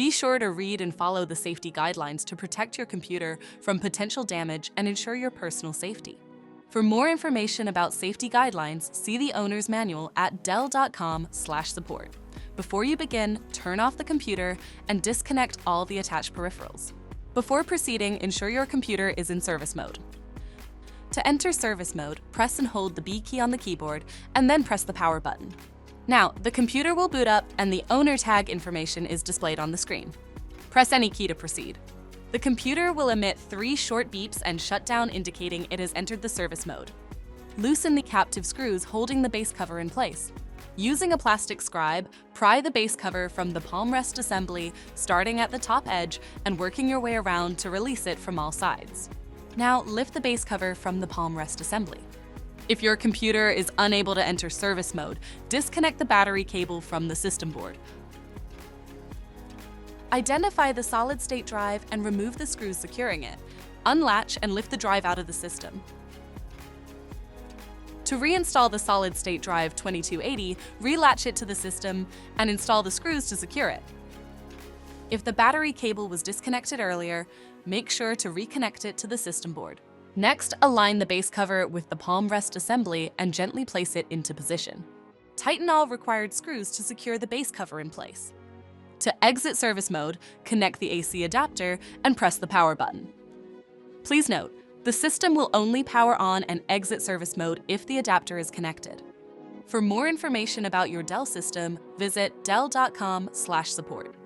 Be sure to read and follow the safety guidelines to protect your computer from potential damage and ensure your personal safety. For more information about safety guidelines, see the owner's manual at dell.com/support. Before you begin, turn off the computer and disconnect all the attached peripherals. Before proceeding, ensure your computer is in service mode. To enter service mode, press and hold the B key on the keyboard and then press the power button. Now, the computer will boot up and the owner tag information is displayed on the screen. Press any key to proceed. The computer will emit 3 short beeps and shut down, indicating it has entered the service mode. Loosen the captive screws holding the base cover in place. Using a plastic scribe, pry the base cover from the palm rest assembly, starting at the top edge and working your way around to release it from all sides. Now, lift the base cover from the palm rest assembly. If your computer is unable to enter service mode, disconnect the battery cable from the system board. Identify the solid-state drive and remove the screws securing it. Unlatch and lift the drive out of the system. To reinstall the solid-state drive 2280, relatch it to the system and install the screws to secure it. If the battery cable was disconnected earlier, make sure to reconnect it to the system board. Next, align the base cover with the palm rest assembly and gently place it into position. Tighten all required screws to secure the base cover in place. To exit service mode, connect the AC adapter and press the power button. Please note, the system will only power on and exit service mode if the adapter is connected. For more information about your Dell system, visit dell.com/support.